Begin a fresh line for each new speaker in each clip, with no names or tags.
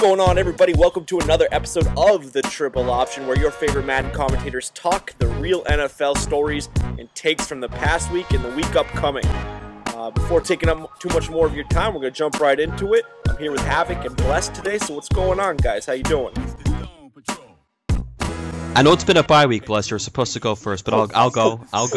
going on, everybody? Welcome to another episode of The Triple Option, where your favorite Madden commentators talk the real NFL stories and takes from the past week and the week upcoming. Before taking up too much more of your time, we're going to jump right into it. I'm here with HaVoC and Blessed today, so what's going on, guys? How you doing?
I know it's been a bye week, Blessed. You're supposed to go first, but I'll go. What's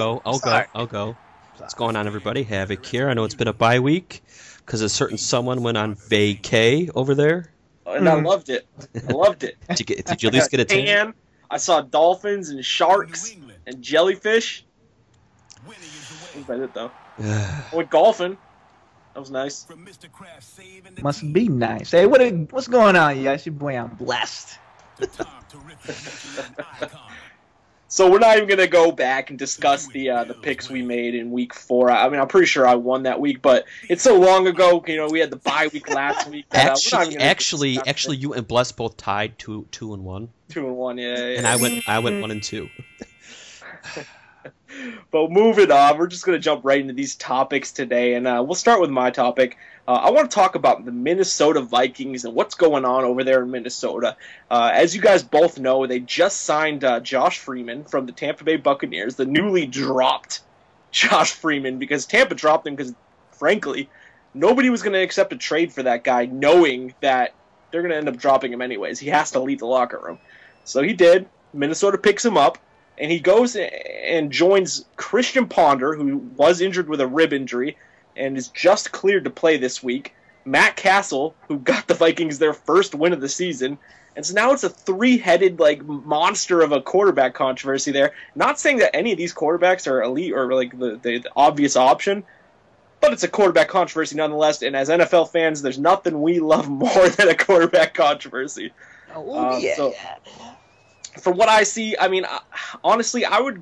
going on, everybody? HaVoC here. I know it's been a bye week because a certain someone went on vacay over there.
And I loved it.
Did you at least get a tan?
I saw dolphins and sharks and jellyfish. That was about it, though. I went golfing. That was nice.
Must be nice. Hey, what's going on, you guys? Your boy, I'm Blessed.
So we're not even going to go back and discuss the picks we made in week 4. I mean, I'm pretty sure I won that week, but it's so long ago. You know, we had the bye week last week.
Actually, you and Bless both tied 2-1.
2-1, yeah.
And I went 1-2.
But moving on, we're just going to jump right into these topics today, and we'll start with my topic. I want to talk about the Minnesota Vikings and what's going on over there in Minnesota. As you guys both know, they just signed Josh Freeman from the Tampa Bay Buccaneers, the newly dropped Josh Freeman, because Tampa dropped him because, frankly, nobody was going to accept a trade for that guy, knowing that they're going to end up dropping him anyways. He has to leave the locker room. So he did. Minnesota picks him up. And he goes and joins Christian Ponder, who was injured with a rib injury and is just cleared to play this week. Matt Castle, who got the Vikings their first win of the season. And so now it's a three-headed monster of a quarterback controversy there. Not saying that any of these quarterbacks are elite or the obvious option, but it's a quarterback controversy nonetheless. And as NFL fans, there's nothing we love more than a quarterback controversy. So, from what I see, I mean, honestly, I would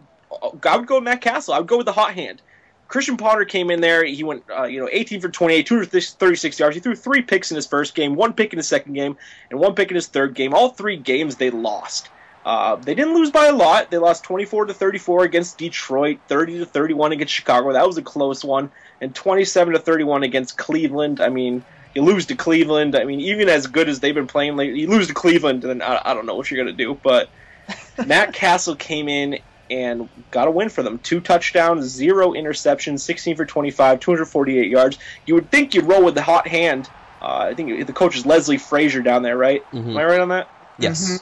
go with Matt Castle. I would go with the hot hand. Christian Ponder came in there. He went 18 for 28, 236 yards. He threw 3 picks in his first game, 1 pick in his second game, and 1 pick in his third game. All 3 games they lost. They didn't lose by a lot. They lost 24-34 against Detroit, 30-31 against Chicago. That was a close one, and 27-31 against Cleveland. I mean, you lose to Cleveland. I mean, even as good as they've been playing lately, you lose to Cleveland, and I don't know what you're going to do. But Matt Castle came in and got a win for them. 2 touchdowns, 0 interceptions, 16 for 25, 248 yards. You would think you'd roll with the hot hand. I think the coach is Leslie Frazier down there, right? Mm-hmm. Am I right on that?
Yes.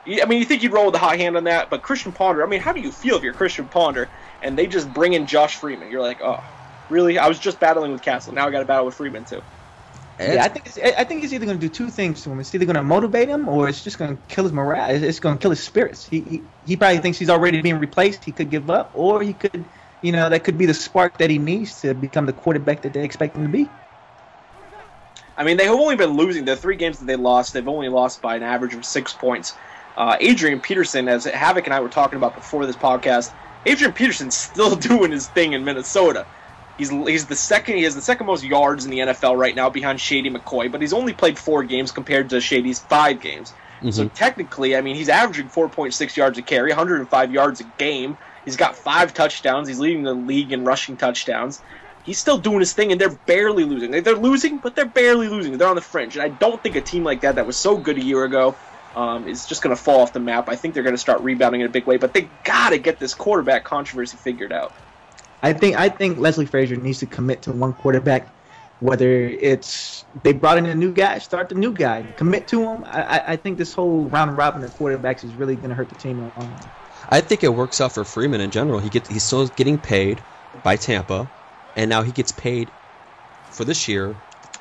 Mm-hmm. I mean, you think you'd roll with the hot hand on that, but Christian Ponder, I mean, how do you feel if you're Christian Ponder and they just bring in Josh Freeman? You're like, oh, really? I was just battling with Castle. Now I got to battle with Freeman, too.
Yeah, I think it's either going to do 2 things to him. It's either going to motivate him, or it's just going to kill his morale. It's going to kill his spirits. He probably thinks he's already being replaced. He could give up, or he could, that could be the spark that he needs to become the quarterback that they expect him to be.
I mean, they've only been losing. The 3 games that they lost, they've only lost by an average of 6 points. Adrian Peterson, as HaVoC and I were talking about before this podcast, Adrian Peterson's still doing his thing in Minnesota. He's the second. He has the second most yards in the NFL right now, behind Shady McCoy. But he's only played 4 games compared to Shady's 5 games. Mm-hmm. So technically, I mean, he's averaging 4.6 yards a carry, 105 yards a game. He's got 5 touchdowns. He's leading the league in rushing touchdowns. He's still doing his thing, and they're barely losing. They're losing, but they're barely losing. They're on the fringe, and I don't think a team like that was so good a year ago is just going to fall off the map. I think they're going to start rebounding in a big way, but they got to get this quarterback controversy figured out.
I think Leslie Frazier needs to commit to one quarterback, whether it's they brought in a new guy, start the new guy, commit to him. I think this whole round robin of quarterbacks is really going to hurt the team.
I think it works out for Freeman in general. He's still getting paid by Tampa, and now he gets paid for this year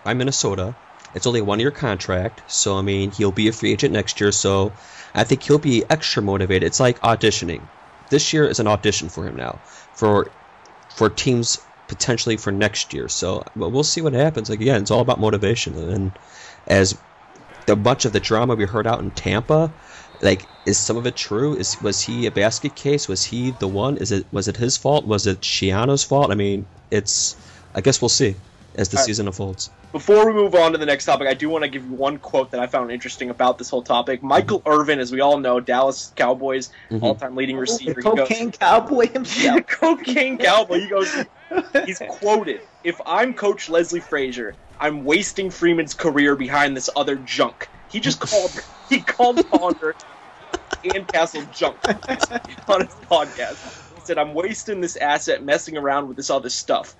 by Minnesota. It's only a 1-year contract, so I mean he'll be a free agent next year. So I think he'll be extra motivated. It's like auditioning. This year is an audition for him now for teams potentially for next year. So we'll see what happens. Again, it's all about motivation. And as much of the drama we heard out in Tampa, is some of it true? Was he a basket case? Was he the one? Was it his fault? Was it Shiano's fault? I mean, I guess we'll see. as the season unfolds.
Before we move on to the next topic, I do want to give you one quote that I found interesting about this whole topic. Michael Irvin, as we all know, Dallas Cowboys all-time leading receiver.
The cocaine cowboy himself.
Cocaine cowboy. He goes, he's quoted, "If I'm Coach Leslie Frazier, I'm wasting Freeman's career behind this other junk." He just called Ponder and Castle junk on his podcast. He said, "I'm wasting this asset messing around with this other stuff.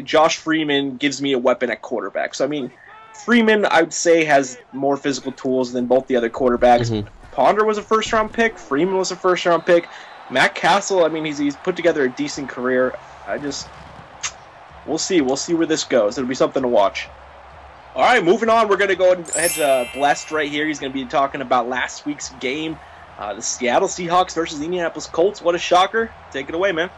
Josh Freeman gives me a weapon at quarterback." So, I mean, Freeman, I would say, has more physical tools than both the other quarterbacks. Ponder was a first-round pick. Freeman was a first-round pick. Matt Castle, I mean, he's put together a decent career. We'll see. We'll see where this goes. It'll be something to watch. All right, moving on. We're going to go ahead to Blessed right here. He's going to be talking about last week's game, the Seattle Seahawks versus the Indianapolis Colts. What a shocker. Take it away, man.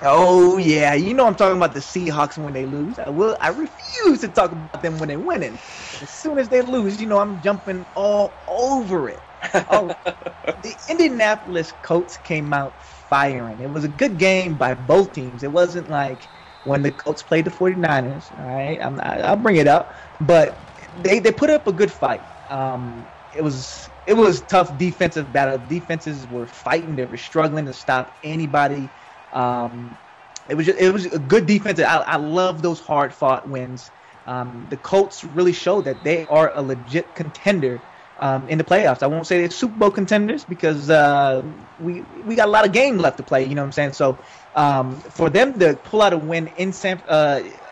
Oh, yeah. You know I'm talking about the Seahawks when they lose. I refuse to talk about them when they're winning. As soon as they lose, you know I'm jumping all over it. The Indianapolis Colts came out firing. It was a good game by both teams. It wasn't like when the Colts played the 49ers. All right, I'll bring it up. But they put up a good fight. It was tough defensive battle. Defenses were fighting. They were struggling to stop anybody. It was a good defense. I love those hard fought wins. The Colts really showed that they are a legit contender in the playoffs. I won't say they're Super Bowl contenders because we got a lot of game left to play. You know what I'm saying? So for them to pull out a win in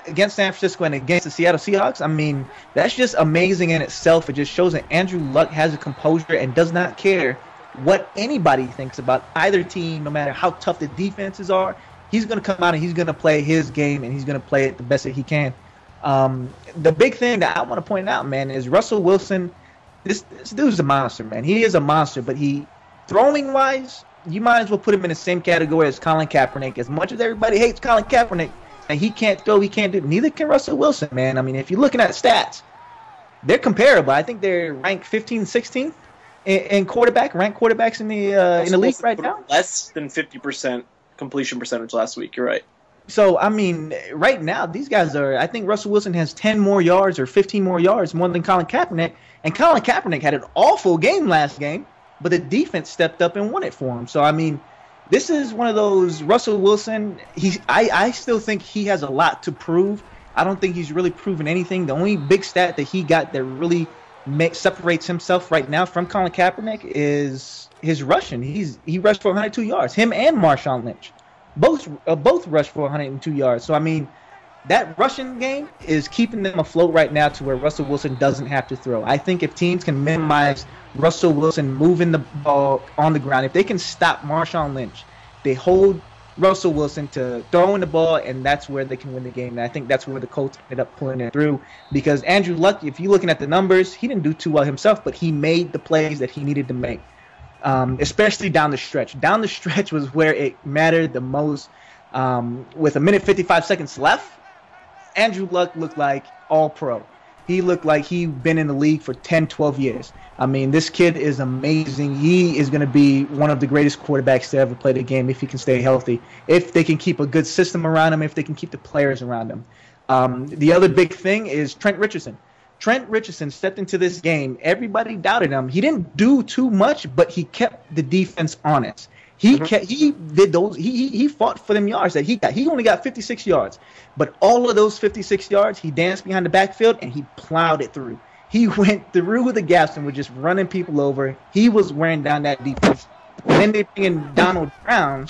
against San Francisco and against the Seattle Seahawks, I mean, that's just amazing in itself. It just shows that Andrew Luck has a composure and does not care what anybody thinks about either team, no matter how tough the defenses are. He's going to come out and he's going to play his game, and he's going to play it the best that he can. The big thing that I want to point out, man, is Russell Wilson. This dude's a monster, man. He is a monster, but throwing-wise, you might as well put him in the same category as Colin Kaepernick. As much as everybody hates Colin Kaepernick, and he can't throw, he can't do, neither can Russell Wilson, man. I mean, if you're looking at stats, they're comparable. I think they're ranked 15th, 16th in ranked quarterbacks in the league right now.
Less than 50% completion percentage last week. You're right.
So, I mean, right now, these guys I think Russell Wilson has 10 more yards or 15 more yards more than Colin Kaepernick. And Colin Kaepernick had an awful game last game, but the defense stepped up and won it for him. So, I mean, this is one of those Russell Wilson. I still think he has a lot to prove. I don't think he's really proven anything. The only big stat that he got that really separates himself right now from Colin Kaepernick is his rushing. He rushed for 102 yards. Him and Marshawn Lynch both rushed for 102 yards. So, I mean, that rushing game is keeping them afloat right now to where Russell Wilson doesn't have to throw. I think if teams can minimize Russell Wilson moving the ball on the ground, if they can stop Marshawn Lynch, they hold Russell Wilson to throwing the ball, and that's where they can win the game. And I think that's where the Colts ended up pulling it through, because Andrew Luck, if you're looking at the numbers, he didn't do too well himself, but he made the plays that he needed to make, especially down the stretch. Down the stretch was where it mattered the most. With a minute 55 seconds left, Andrew Luck looked like all-pro. He looked like he'd been in the league for 10, 12 years. I mean, this kid is amazing. He is going to be one of the greatest quarterbacks to ever play the game if he can stay healthy, if they can keep a good system around him, if they can keep the players around him. The other big thing is Trent Richardson. Trent Richardson stepped into this game. Everybody doubted him. He didn't do too much, but he kept the defense honest. He did those. He fought for them yards that he got. He only got 56 yards, but all of those 56 yards, he danced behind the backfield and he plowed it through. He went through the gaps and was just running people over. He was wearing down that defense. And then they bring in Donald Brown.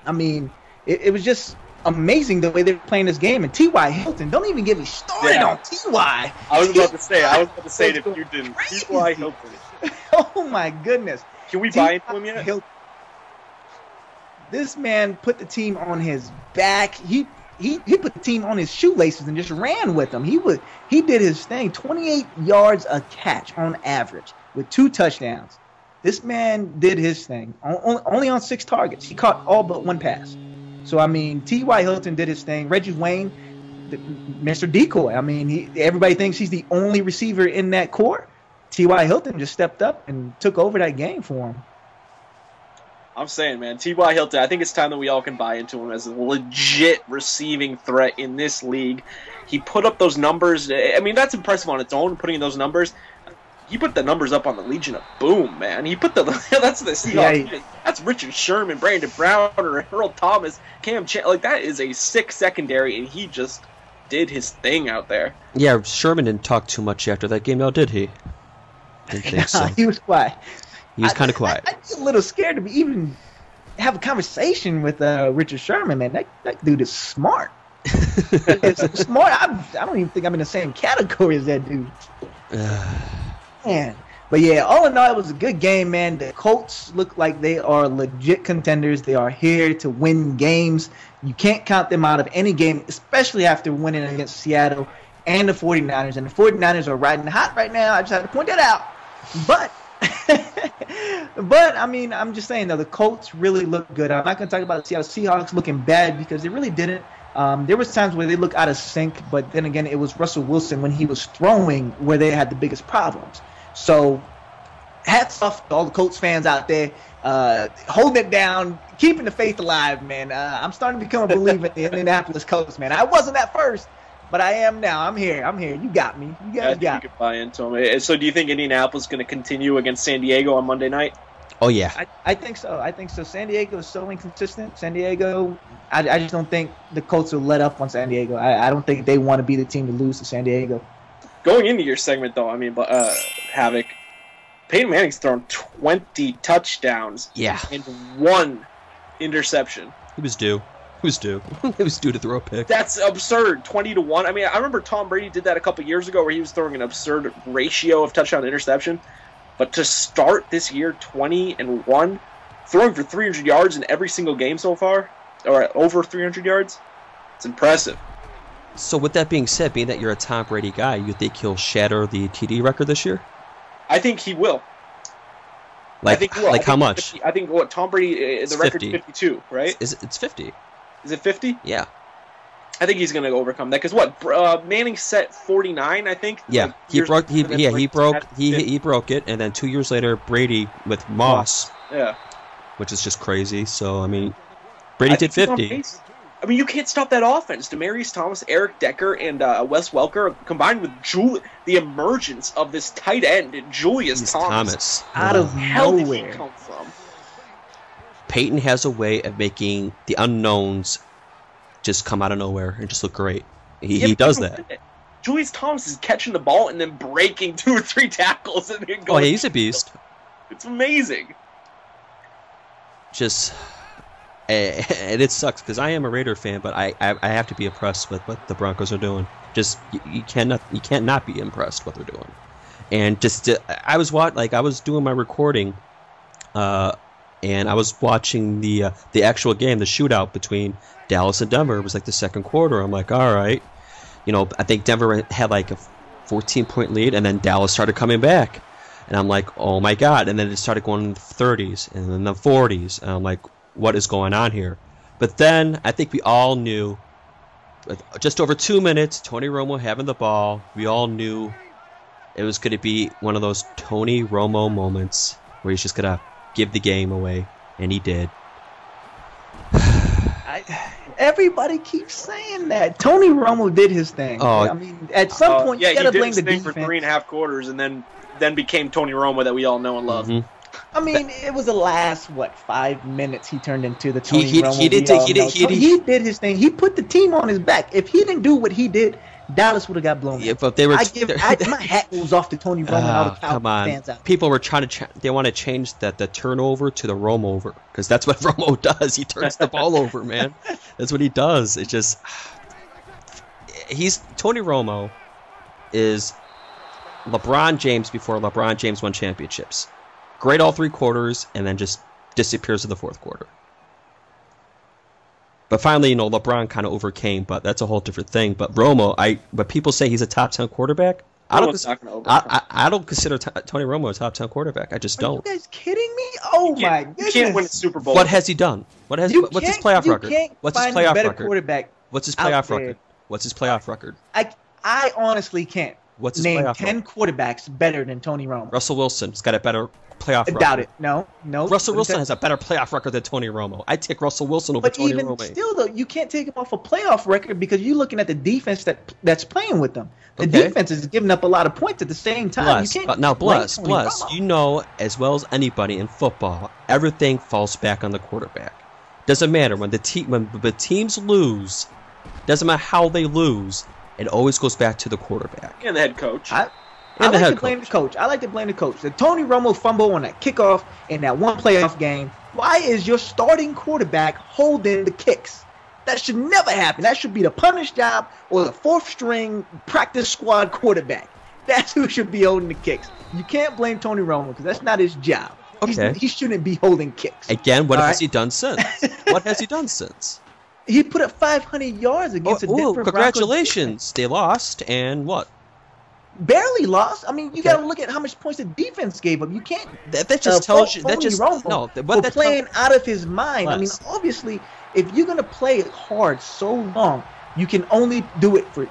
I mean, it was just amazing the way they were playing this game. And T.Y. Hilton, don't even get me started on T.Y.
I was about to say it if you didn't. T.Y. Hilton.
Oh my goodness.
Can we buy into him yet?
This man put the team on his back. He put the team on his shoelaces and just ran with them. He did his thing. 28 yards a catch on average with 2 touchdowns. This man did his thing. Only on 6 targets. He caught all but 1 pass. So, I mean, T.Y. Hilton did his thing. Reggie Wayne, Mr. Decoy. I mean, everybody thinks he's the only receiver in that core. T.Y. Hilton just stepped up and took over that game for him.
I'm saying, man, T.Y. Hilton, I think it's time that we all can buy into him as a legit receiving threat in this league. He put up those numbers. I mean, that's impressive on its own, putting in those numbers. He put the numbers up on the Legion of Boom, man. He put that's the Seahawks. Yeah, that's Richard Sherman, Brandon Browner, Earl Thomas, Cam Like, that is a sick secondary, and he just did his thing out there.
Yeah, Sherman didn't talk too much after that game, though, did he? Didn't think so.
He was quiet.
He was kind of quiet.
I'm a little scared to even have a conversation with Richard Sherman, man. That dude is smart. It's smart. I don't even think I'm in the same category as that dude. Man. But yeah, all in all, it was a good game, man. The Colts look like they are legit contenders. They are here to win games. You can't count them out of any game, especially after winning against Seattle and the 49ers. And the 49ers are riding hot right now. I just had to point that out. But I mean, I'm just saying, though, the Colts really look good. I'm not going to talk about the Seattle Seahawks looking bad because they really didn't. There was times where they looked out of sync, but then again, it was Russell Wilson when he was throwing where they had the biggest problems. So hats off to all the Colts fans out there, holding it down, keeping the faith alive, man. I'm starting to become a believer in the Indianapolis Colts, man. I wasn't at first, but I am now. I'm here. You got me. You guys got me.
You could buy into them. So do you think Indianapolis is going to continue against San Diego on Monday night?
Oh, yeah.
I think so. San Diego is so inconsistent. San Diego, I just don't think the Colts will let up on San Diego. I don't think they want to be the team to lose to San Diego.
Going into your segment, though, I mean, HaVoC, Peyton Manning's thrown 20 touchdowns and 1 interception.
He was due. He was due to throw a pick.
That's absurd. 20-1. I mean, I remember Tom Brady did that a couple years ago where he was throwing an absurd ratio of touchdown to interception. But to start this year, 20-1, throwing for 300 yards in every single game so far, or over 300 yards, it's impressive.
So with that being said, being that you're a Tom Brady guy, you think he'll shatter the TD record this year?
I think he will.
Like how much?
50, I think what Tom Brady, the record's 52, right?
It's 50.
Is it 50?
Yeah.
I think he's going to overcome that because what Manning set 49, I think.
Yeah, he broke it, and then 2 years later Brady with Moss.
Yeah.
Which is just crazy. So I mean, Brady did 50.
I mean, you can't stop that offense. Demaryius Thomas, Eric Decker, and Wes Welker, combined with the emergence of this tight end, Julius Thomas.
Out of nowhere.
Where did he come from?
Peyton has a way of making the unknowns just come out of nowhere and just look great. He does that.
Julius Thomas is catching the ball and then breaking 2 or 3 tackles and then going.
Oh, he's a beast.
It's amazing.
Just. And it sucks because I am a Raider fan, but I have to be impressed with what the Broncos are doing. Just you can't not be impressed what they're doing. And just I was doing my recording, and I was watching the actual game, the shootout between Dallas and Denver. It was like the second quarter. I'm like, all right, I think Denver had like a 14-point lead, and then Dallas started coming back, and I'm like, oh my god! And then it started going in the 30s and then the 40s, and I'm like, what is going on here? But then I think we all knew, just over 2 minutes, Tony Romo having the ball, we all knew it was going to be one of those Tony Romo moments where he's just going to give the game away, and he did.
Everybody keeps saying that. Tony Romo did his thing.
Oh,
I mean, at some point, you got to blame the defense.
For 3.5 quarters, and then became Tony Romo that we all know and love.
Mm-hmm.
I mean, it was the last 5 minutes he turned into the Tony Romo.
He
did his thing. He put the team on his back. If he didn't do what he did, Dallas would have got blown.
Yeah, but they were.
My hat goes off to Tony Romo and all the
come on.
fans out.
People were trying to. They want to change the turnover to the Romo over because that's what Romo does. He turns the ball over, man. That's what he does. It just. Tony Romo is LeBron James before LeBron James won championships. Great all 3 quarters, and then just disappears in the 4th quarter. But finally, LeBron kind of overcame, but that's a whole different thing. But Romo, but people say he's a top 10 quarterback. I don't consider Tony Romo a top 10 quarterback. I just don't.
Are you guys kidding me? Oh my goodness!
You can't win a Super Bowl.
What has he done? What's his playoff record? What's his playoff record?
Quarterback.
What's his playoff record? What's his playoff record?
I honestly can't.
What's his
Name
playoff
10
record?
quarterbacks better than Tony Romo.
Russell Wilson's got a better playoff
I
record.
doubt it. No.
Russell Wilson has a better playoff record than Tony Romo. I'd take Russell Wilson over
But
Tony
even
Romo.
still, though, you can't take him off a playoff record because you're looking at the defense that's playing with them. The
Okay.
defense is giving up a lot of points at the same time.
Bless.
You can't
Now,
blame
bless.
Tony Romo.
You know as well as anybody in football, everything falls back on the quarterback. Doesn't matter when the teams lose. Doesn't matter how they lose. It always goes back to the quarterback
And the head coach.
I like to blame the coach. I like to blame the coach. The Tony Romo fumble on that kickoff in that one playoff game. Why is your starting quarterback holding the kicks? That should never happen. That should be the punter's job or the fourth string practice squad quarterback. That's who should be holding the kicks. You can't blame Tony Romo because that's not his job.
Okay.
He shouldn't be holding kicks.
Again, what
All
has
right?
he done since? What has he done since?
He put up 500 yards against a Denver Broncos
Congratulations. They lost, and what?
barely lost. I mean, you got to look at how much points the defense gave up. You can't.
That just tells you. That
Tony
just
Romo
no.
for
What that
playing out of his mind. I mean,
Less.
obviously, if you're gonna play hard so long, you can only do it for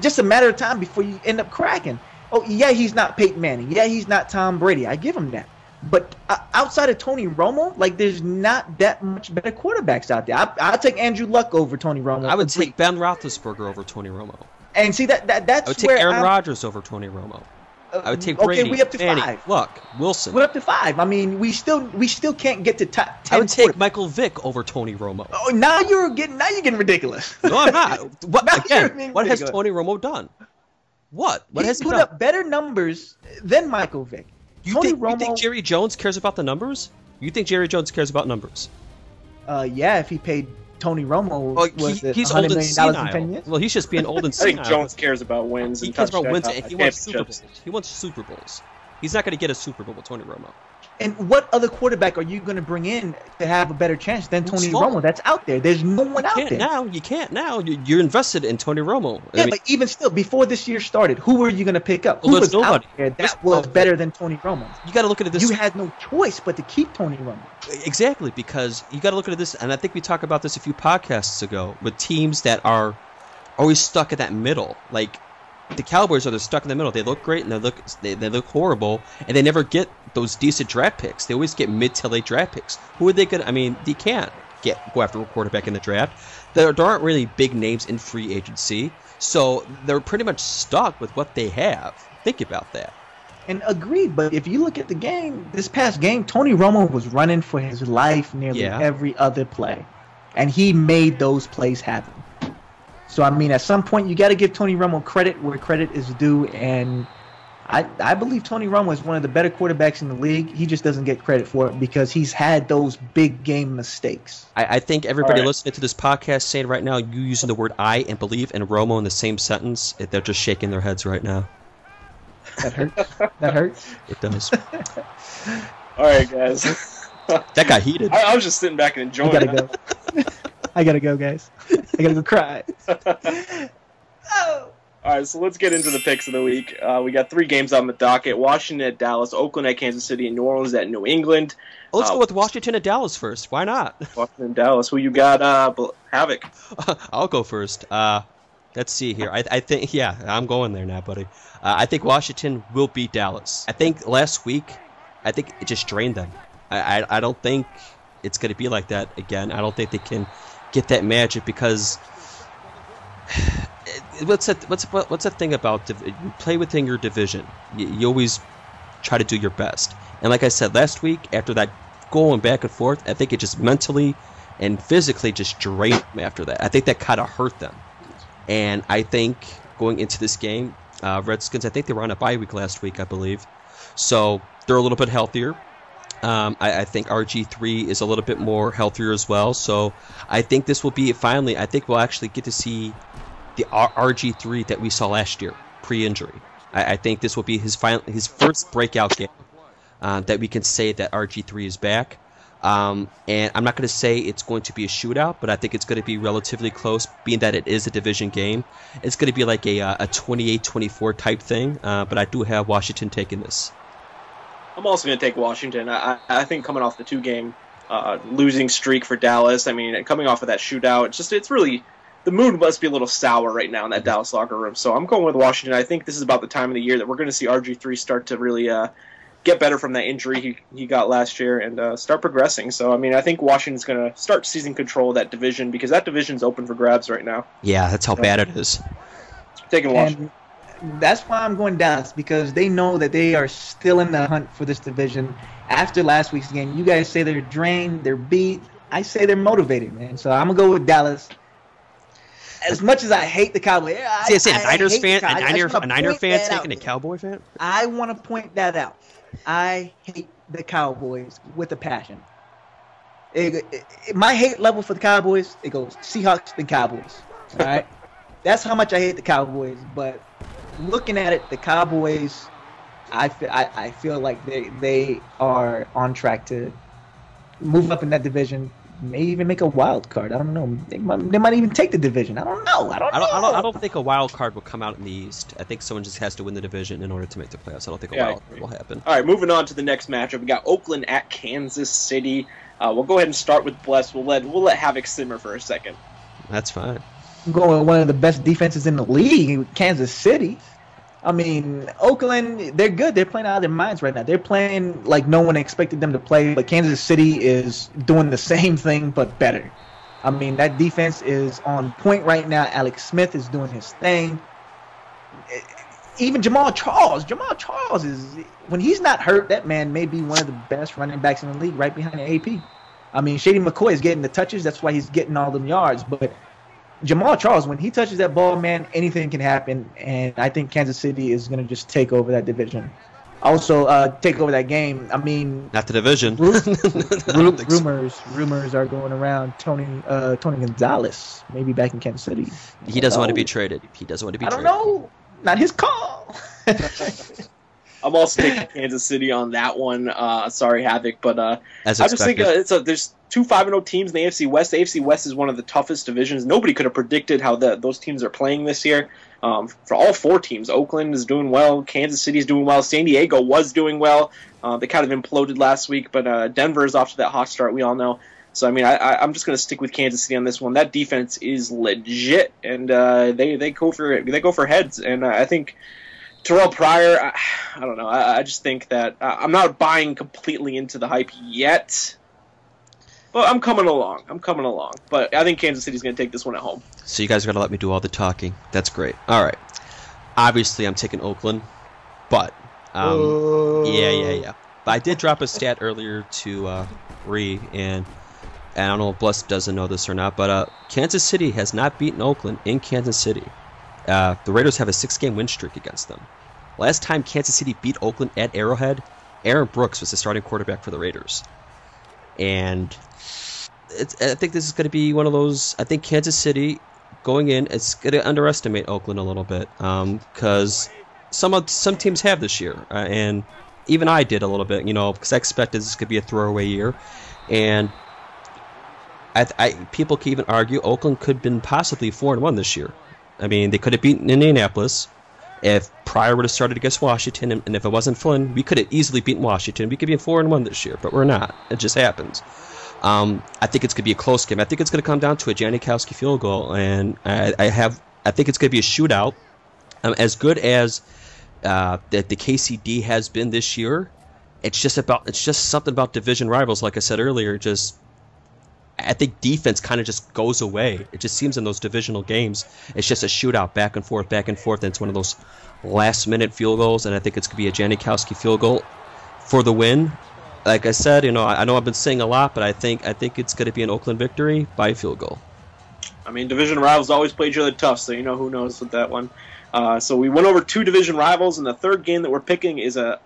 just a matter of time before you end up cracking. Oh yeah, he's not Peyton Manning. Yeah, he's not Tom Brady. I give him that. But outside of Tony Romo, like there's not that much better quarterbacks out there. I'll take Andrew Luck over Tony Romo.
I would take Ben Roethlisberger over Tony Romo.
And see that's
I would take
where
Aaron Rodgers over Tony Romo. I would take Brady.
Okay, we up to
Manning,
5.
Luck, Wilson.
We're up to 5. I mean, we still can't get to top 10.
I would take Michael Vick over Tony Romo.
Oh, now you're getting ridiculous.
No, I'm not. What
Now you're
again?
being
What has
ridiculous.
Tony Romo done? What? What
He's
has he
put
done?
up better numbers than Michael Vick.
You think Jerry Jones cares about the numbers? You think Jerry Jones cares about numbers?
Yeah, if he paid Tony Romo,
Well,
was it
he's
$100
old and
million in 10
senile.
years?
Well, he's just being old and
I think
senile.
Jones cares about wins.
He
and
cares about
touchdown
wins, and he wants Super
championships.
Bowls. He wants Super Bowls. He's not going to get a Super Bowl with Tony Romo.
And what other quarterback are you going to bring in to have a better chance than Tony
Slow.
Romo? That's out there. There's no one out there.
You can't now. You're invested in Tony Romo.
Yeah,
I mean,
but even still, before this year started, who were you going to pick up?
Well,
Who
there's
was
nobody.
out there
There's
that was
nobody.
better than Tony Romo?
you got to look at it this
You had no choice but to keep Tony Romo.
exactly because you got to look at this, and I think we talked about this a few podcasts ago with teams that are always stuck in that middle. Like the Cowboys they're stuck in the middle. They look great and they look horrible, and they never get those decent draft picks. They always get mid to late draft picks. Who are they going to? I mean, they can't go after a quarterback in the draft. There aren't really big names in free agency, so they're pretty much stuck with what they have. Think about that.
And agreed, but if you look at the game, this past game, Tony Romo was running for his life nearly
Yeah.
every other play. And he made those plays happen. So, I mean, at some point, you got to give Tony Romo credit where credit is due. And I believe Tony Romo is one of the better quarterbacks in the league. He just doesn't get credit for it because he's had those big game mistakes.
I think everybody
All right.
listening to this podcast saying right now, you using the word I and believe and Romo in the same sentence, they're just shaking their heads right now.
That hurts. That hurts.
It does.
All right, guys.
That got heated.
I was just sitting back and
I
enjoying
gotta
it.
go. I gotta go, guys. I gotta go cry. Oh.
All right, so let's get into the picks of the week. We got 3 games on the docket: Washington at Dallas, Oakland at Kansas City, and New Orleans at New England.
Let's go with Washington and Dallas first. Why not?
Washington and Dallas. Who you got? HaVoC.
I'll go first. Let's see here. I think, yeah, I'm going there now, buddy. I think Washington will beat Dallas. I think last week, I think it just drained them. I don't think it's going to be like that again. I don't think they can get that magic because what's the thing about you play within your division. You always try to do your best. And like I said last week, after that going back and forth, I think it just mentally and physically just drained them after that. I think that kind of hurt them. And I think going into this game, Redskins, I think they were on a bye week last week, I believe. So they're a little bit healthier. I think RG3 is a little bit more healthier as well. So I think this will be finally, I think we'll actually get to see the RG3 that we saw last year, pre-injury. I think this will be his first breakout game that we can say that RG3 is back. And I'm not going to say it's going to be a shootout, but I think it's going to be relatively close, being that it is a division game. It's going to be like a 28-24 type thing, but I do have Washington taking this.
I'm also going to take Washington. I think coming off the 2-game losing streak for Dallas, I mean, coming off of that shootout, it's really the mood must be a little sour right now in that Dallas locker room. So I'm going with Washington. I think this is about the time of the year that we're going to see RG3 start to really get better from that injury he got last year and start progressing. So, I mean, I think Washington's going to start seizing control of that division because that division's open for grabs right now.
Yeah, that's how bad it is.
Taking Washington.
And that's why I'm going Dallas, because they know that they are still in the hunt for this division. After last week's game, you guys say they're drained, they're beat. I say they're motivated, man. So I'm going to go with Dallas. As much as I hate the Cowboys,
a Niners fan, a Niner fan taking a Cowboy fan.
I want to point that out. I hate the Cowboys with a passion. My hate level for the Cowboys, it goes Seahawks then Cowboys. All right, that's how much I hate the Cowboys. But looking at it, the Cowboys, I feel like they are on track to move up in that division. May even make a wild card. I don't know. They might even take the division. I don't know.
I don't think a wild card will come out in the East. I think someone just has to win the division in order to make the playoffs. I don't think a wild card will happen.
All right, moving on to the next matchup. We got Oakland at Kansas City. We'll go ahead and start with Bless. We'll let HaVoC simmer for a second.
That's fine.
I'm going with one of the best defenses in the league, Kansas City. I mean, Oakland, they're good. They're playing out of their minds right now. They're playing like no one expected them to play, but Kansas City is doing the same thing but better. I mean, that defense is on point right now. Alex Smith is doing his thing. Even Jamal Charles is, when he's not hurt, that man may be one of the best running backs in the league right behind AP. I mean, Shady McCoy is getting the touches. That's why he's getting all them yards, but Jamal Charles, when he touches that ball, man, anything can happen, and I think Kansas City is going to just take over that division. Also, take over that game. I mean,
not the division.
Rumors are going around. Tony Gonzalez maybe back in Kansas City.
He doesn't want to be traded. I don't
know. Not his call.
I'm also taking Kansas City on that one. Sorry, HaVoC, but I just think there's two 5-0 teams in the AFC West. The AFC West is one of the toughest divisions. Nobody could have predicted how those teams are playing this year. For all four teams, Oakland is doing well, Kansas City is doing well, San Diego was doing well. They kind of imploded last week, but Denver is off to that hot start, we all know. So, I mean, I'm just going to stick with Kansas City on this one. That defense is legit, and they go for heads. And I think Terrell Pryor, I don't know. I just think that I'm not buying completely into the hype yet. But I'm coming along. But I think Kansas City's going to take this one at home.
So you guys are going to let me do all the talking. That's great. All right. Obviously, I'm taking Oakland. But, yeah. But I did drop a stat earlier to Ree, and I don't know if Bless doesn't know this or not, but Kansas City has not beaten Oakland in Kansas City. The Raiders have a 6-game win streak against them. Last time Kansas City beat Oakland at Arrowhead, Aaron Brooks was the starting quarterback for the Raiders. And I think this is going to be one of those. I think Kansas City going in, it's going to underestimate Oakland a little bit because some teams have this year, and even I did a little bit, because I expected this could be a throwaway year, and people can even argue Oakland could have been possibly 4-1 this year. I mean, they could have beaten Indianapolis if Pryor would have started against Washington, and if it wasn't Flynn, we could have easily beaten Washington. We could be 4-1 this year, but we're not. It just happens. I think it's going to be a close game. I think it's going to come down to a Janikowski field goal, and I think it's going to be a shootout. As good as the KCD has been this year, it's just something about division rivals. Like I said earlier, I think defense kind of just goes away. It just seems in those divisional games, it's just a shootout, back and forth, and it's one of those last-minute field goals, and I think it's going to be a Janikowski field goal for the win. Like I said, I know I've been saying a lot, but I think it's going to be an Oakland victory by field goal.
I mean, division rivals always play each other tough, so who knows with that one. So we went over two division rivals, and the third game that we're picking is a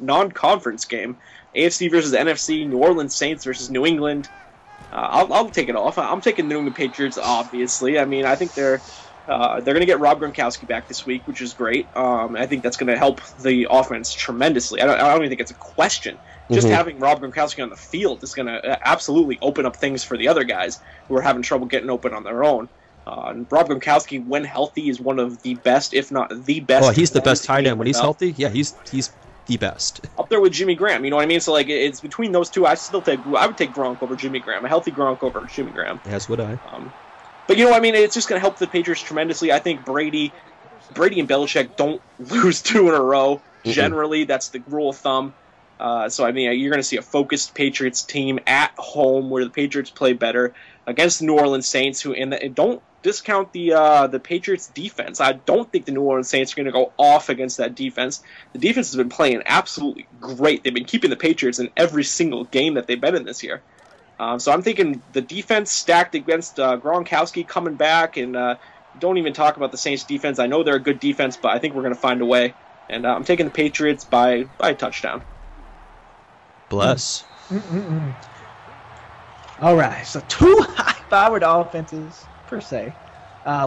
non-conference game. AFC versus NFC, New Orleans Saints versus New England. I'll take it off. I'm taking the New England Patriots, obviously. I mean, I think they're going to get Rob Gronkowski back this week, which is great. I think that's going to help the offense tremendously. I don't even think it's a question. Just having Rob Gronkowski on the field is going to absolutely open up things for the other guys who are having trouble getting open on their own. And Rob Gronkowski, when healthy, is one of the best, if not the best.
Oh, he's the best tight end when he's healthy. Yeah, he's the best.
Up there with Jimmy Graham, you know what I mean? So, it's between those two. I would take Gronk over Jimmy Graham. A healthy Gronk over Jimmy Graham.
As would I.
But, you know, I mean, it's just going to help the Patriots tremendously. I think Brady and Belichick don't lose 2 in a row. Generally, that's the rule of thumb. So, I mean, you're going to see a focused Patriots team at home where the Patriots play better against the New Orleans Saints, and don't discount the Patriots defense. I don't think the New Orleans Saints are going to go off against that defense. The defense has been playing absolutely great. They've been keeping the Patriots in every single game that they've been in this year. So I'm thinking the defense stacked against Gronkowski coming back, and don't even talk about the Saints defense. I know they're a good defense, but I think we're going to find a way. And I'm taking the Patriots by a touchdown.
Bless.
All right, so 2 high-powered offenses, per se,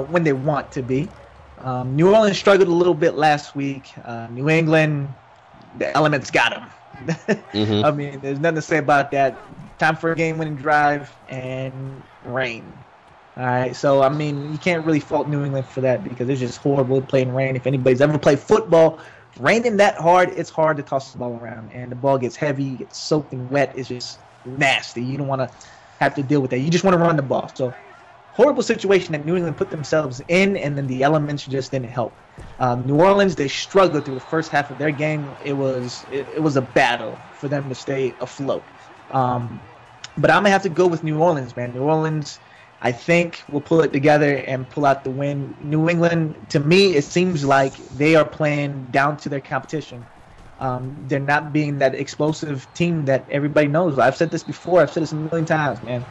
when they want to be. New Orleans struggled a little bit last week. New England, the elements got them. I mean, there's nothing to say about that. Time for a game-winning drive and rain. All right, so, I mean, you can't really fault New England for that because it's just horrible playing rain. If anybody's ever played football, raining that hard, it's hard to toss the ball around. And the ball gets heavy, gets soaked and wet. It's just nasty. You don't want to have to deal with that. You just want to run the ball. So, horrible situation that New England put themselves in, and then the elements just didn't help. New Orleans, they struggled through the first half of their game. It was a battle for them to stay afloat. But I'm going to have to go with New Orleans, man. New Orleans, I think, will pull it together and pull out the win. New England, to me, it seems like they are playing down to their competition. They're not being that explosive team that everybody knows. I've said this before. I've said this a million times, man.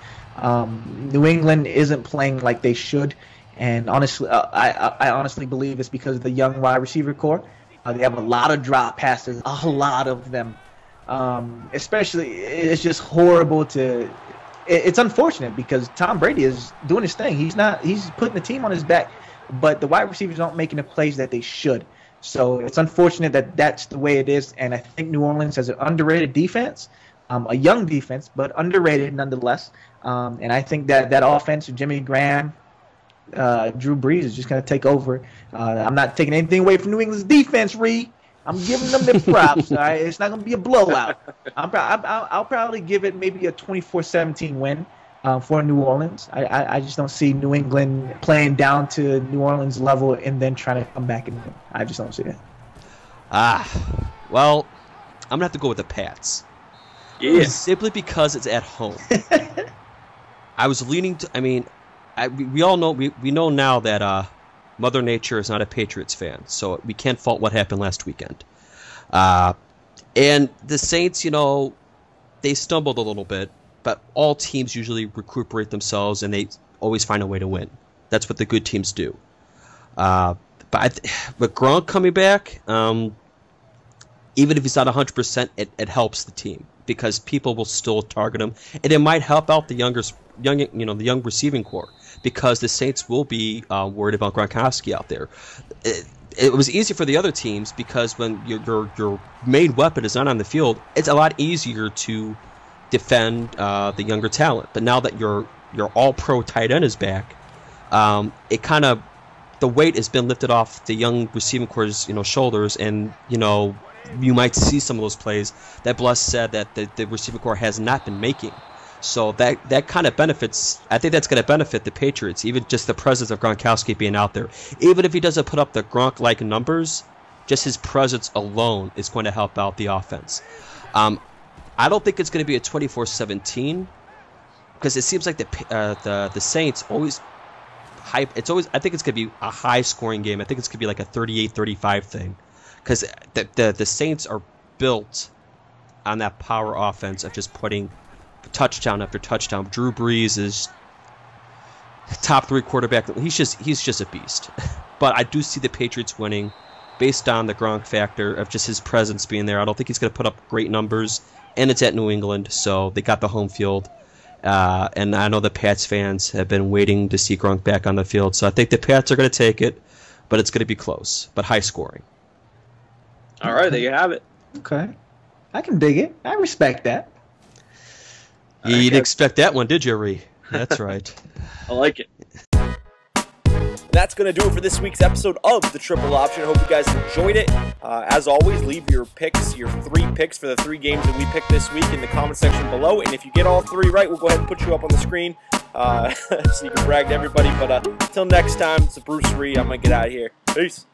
New England isn't playing like they should. And honestly, I honestly believe it's because of the young wide receiver core. They have a lot of drop passes, a lot of them. Especially, it's just horrible to. It's unfortunate because Tom Brady is doing his thing. He's putting the team on his back, but the wide receivers aren't making the plays that they should. So it's unfortunate that that's the way it is. And I think New Orleans has an underrated defense, a young defense, but underrated nonetheless. And I think that offense, Jimmy Graham, Drew Brees is just going to take over. I'm not taking anything away from New England's defense, Reed. I'm giving them the props. All right? It's not going to be a blowout. I'll probably give it maybe a 24-17 win for New Orleans. I just don't see New England playing down to New Orleans level and then trying to come back and win. I just don't see it.
Well, I'm going to have to go with the Pats.
Yeah.
Simply because it's at home. I was leaning to, I mean, we all know, we know now that Mother Nature is not a Patriots fan, so we can't fault what happened last weekend. And the Saints, you know, they stumbled a little bit, but all teams usually recuperate themselves and they always find a way to win. That's what the good teams do. But Gronk coming back, even if he's not 100%, it helps the team because people will still target him, and it might help out the the young receiving core because the Saints will be worried about Gronkowski out there. It was easy for the other teams because when your main weapon is not on the field, it's a lot easier to defend the younger talent. But now that your all-pro tight end is back, it kind of the weight has been lifted off the young receiving core's shoulders, and you might see some of those plays that Bless said that the receiving core has not been making. So that kind of benefits. I think that's going to benefit the Patriots, even just the presence of Gronkowski being out there. Even if he doesn't put up the Gronk-like numbers, just his presence alone is going to help out the offense. I don't think it's going to be a 24-17 because it seems like the Saints always hype. It's always. I think it's going to be a high-scoring game. I think it's going to be like a 38-35 thing because the Saints are built on that power offense of just putting touchdown after touchdown. Drew Brees is top 3 quarterback. He's just a beast. But I do see the Patriots winning based on the Gronk factor of just his presence being there. I don't think he's going to put up great numbers, and it's at New England, so they got the home field. And I know the Pats fans have been waiting to see Gronk back on the field, so I think the Pats are going to take it, but it's going to be close, but high scoring.
All right, there you have it.
Okay. I can dig it. I respect that.
You didn't expect that one, did you, Ree? That's right.
I like it. That's going to do it for this week's episode of The Triple Option. I hope you guys enjoyed it. As always, leave your picks, your 3 picks for the 3 games that we picked this week in the comment section below. And if you get all 3 right, we'll go ahead and put you up on the screen
so you can brag to everybody. But until next time, it's Bruce Ree. I'm going to get out of here. Peace.